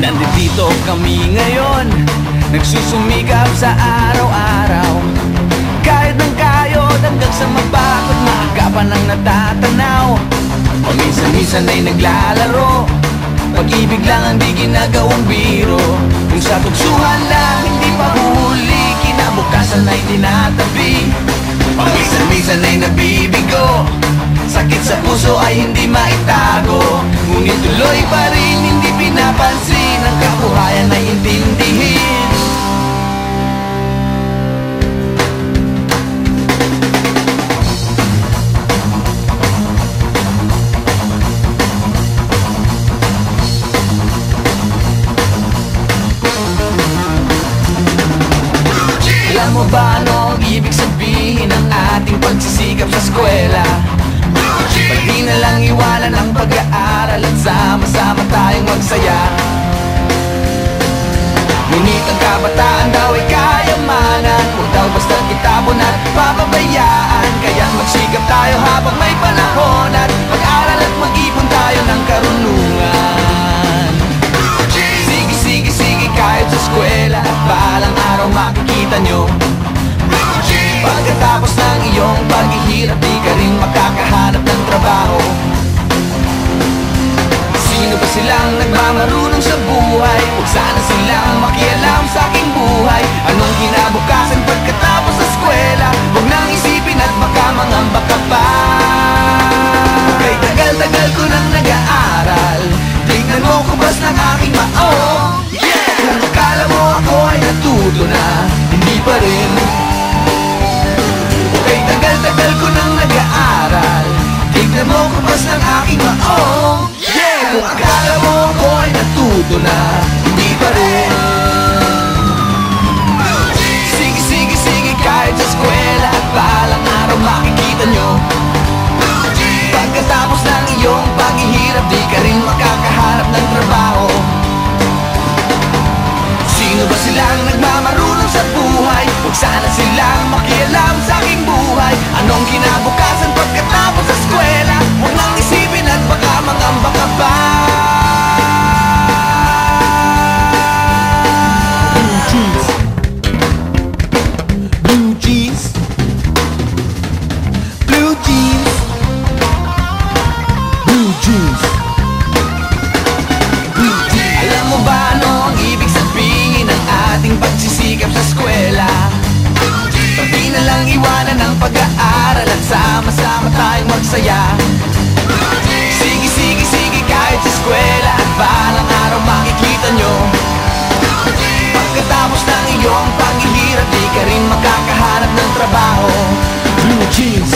Nandito kami ngayon, nagsusumikap sa araw-araw. Kahit ng kayod hanggang sa mapagod, maagapan ang natatanaw. Paminsan-minsan ay naglalaro, pag-ibig lang ang di ginagawang biro. Kung sa tuksuhan lang hindi pa huli, kinabukasan ay tinatabi. Paminsan-minsan ay nabibigo, sakit sa puso ay hindi maitago. Ngunit tuloy pa rin hindi pinapansin, ang kabuhayan ay intindihin. Alam mo ba ano ang ibig sabihin ng ating pagsisikap sa eskwela? Pati na lang iwanan ang pag-aaral at sama-sama tayong magsaya. Ngunit ang kabataan daw ay kayamanan, huwag daw basta kitapon at papabayaan. Kaya magsikap tayo habang may panahon, at mag-aral at mag-ipon tayo ng karunungan. Sige, kahit sa eskwela, at balang araw makikita nyo. Pagkatapos ng iyong paghihirap, di ka rin makakahanap ng trabaho. Sino ba silang nagmamarunong sa buhay? Huwag sana silang makialam sa aking buhay. Anong kinabukasan pagkatapos sa eskwela? Huwag nang isipin at baka mangamba ka pa. Kay tagal-tagal ko nang nag-aaral, tignan mo kubas ng aking maong. Kung akala mo ako ay natuto na, hindi pa rin. Kay tagal-tagal ko nang nag-aaral, tignan mo kubas ng aking maong. Kung akala mo ako ay natuto na, hindi pa rin. Sige, kahit sa eskwela, at balang araw makikita nyo. Pagkatapos ng iyong paghihirap, di ka rin makakahanap ng trabaho. Sino ba silang nagmamarunong sa buhay? Huwag sana silang makialam sa aking buhay. Anong kinabukasan pagkatapos sa eskwela? Huwag nang isipin at baka mangamba ka pa. Blue jeans, blue jeans, blue jeans, blue jeans, blue jeans. Alam mo ba ano ang ibig sabihin ng ating pagsisikap sa eskwela? Pati na lang iwanan ang pag-aaral at sama-sama tayong magsaya. Sige, kahit sa eskwela, at balang araw makikita nyo. Pagkatapos ng iyong paghihirap, di ka rin makakahanap ng trabaho. Blue jeans.